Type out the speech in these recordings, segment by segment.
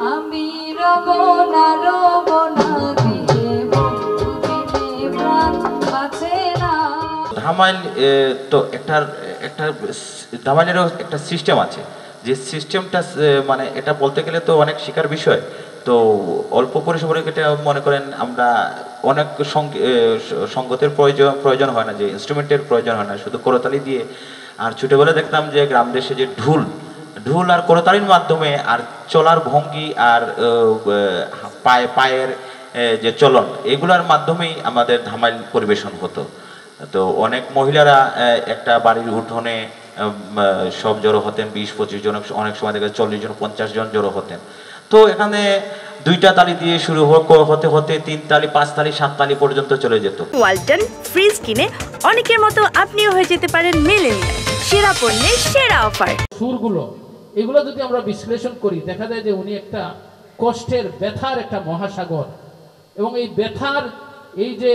আমি রব না দিয়ে বন্ধু বিনে প্রাণ বাঁচে না। ধামাইল তো একটা ধামাইলেরও একটা সিস্টেম আছে, যে সিস্টেমটা মানে এটা বলতে গেলে তো অনেক শিকার বিষয়। তো অল্প পরিসরে এটা মনে করেন আমরা অনেক সঙ্গতের প্রয়োজন হয় না, যে ইনস্ট্রুমেন্টের প্রয়োজন হয় না, শুধু করতালি দিয়ে। আর ছোটোবেলা দেখতাম যে গ্রাম দেশে যে ঢুল আর করতালির মাধ্যমে আর চলার ভঙ্গি আর পায়ের যে চলন, এগুলোর মাধ্যমেই আমাদের ধামাইল পরিবেশন হতো। তো অনেক মহিলারা একটা বাড়ির উঠোনে সব জড়ো হতেন, 20-25 জন, অনেক সময় দেখে 40 জন 50 জন জড়ো হতেন। তো এখানে 2টা তালি দিয়ে শুরু হতে হতে 3 তালি 5 তালি 7 তালি পর্যন্ত চলে যেত। ওয়ালটন ফ্রিজ কিনে অনেকের মতো আপনিও হয়ে যেতে পারেন মিলেনিয়াল। সেরা পণ্যের সেরা অফার। সুরগুলো এগুলো যদি আমরা বিশ্লেষণ করি, দেখা যায় যে উনি একটা কষ্টের ব্যথার একটা মহাসাগর, এবং এই ব্যথার এই যে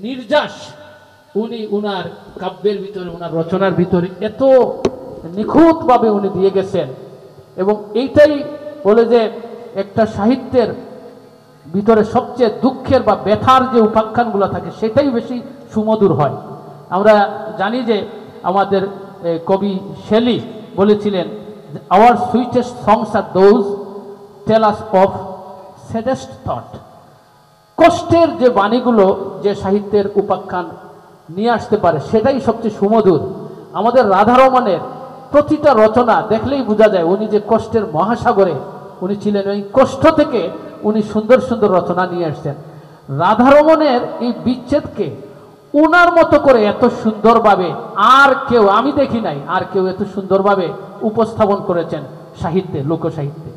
নির্যাস উনি উনার কাব্যের ভিতরে, উনার রচনার ভিতরে এত নিখুঁতভাবে উনি দিয়ে গেছেন। এবং এইটাই বলে যে একটা সাহিত্যের ভিতরে সবচেয়ে দুঃখের বা ব্যথার যে উপাখ্যানগুলো থাকে সেটাই বেশি সুমধুর হয়। আমরা জানি যে আমাদের কবি শেলি বলেছিলেন, our sweetest songs are those tell us of saddest thought. কষ্টের যে বাণীগুলো যে সাহিত্যের উপাখ্যান নিয়ে আসতে পারে সেটাই সবচেয়ে সুমধুর। আমাদের রাধারমণের প্রতিটা রচনা দেখলেই বোঝা যায় উনি যে কষ্টের মহাসাগরে উনি ছিলেন, ওই কষ্ট থেকে উনি সুন্দর সুন্দর রচনা নিয়ে আসছেন। রাধারমণের এই বিচ্ছেদকে উনার মতো করে এত সুন্দরভাবে আর কেউ, আমি দেখি নাই আর কেউ এত সুন্দরভাবে উপস্থাপন করেছেন সাহিত্যে, লোকসাহিত্যে।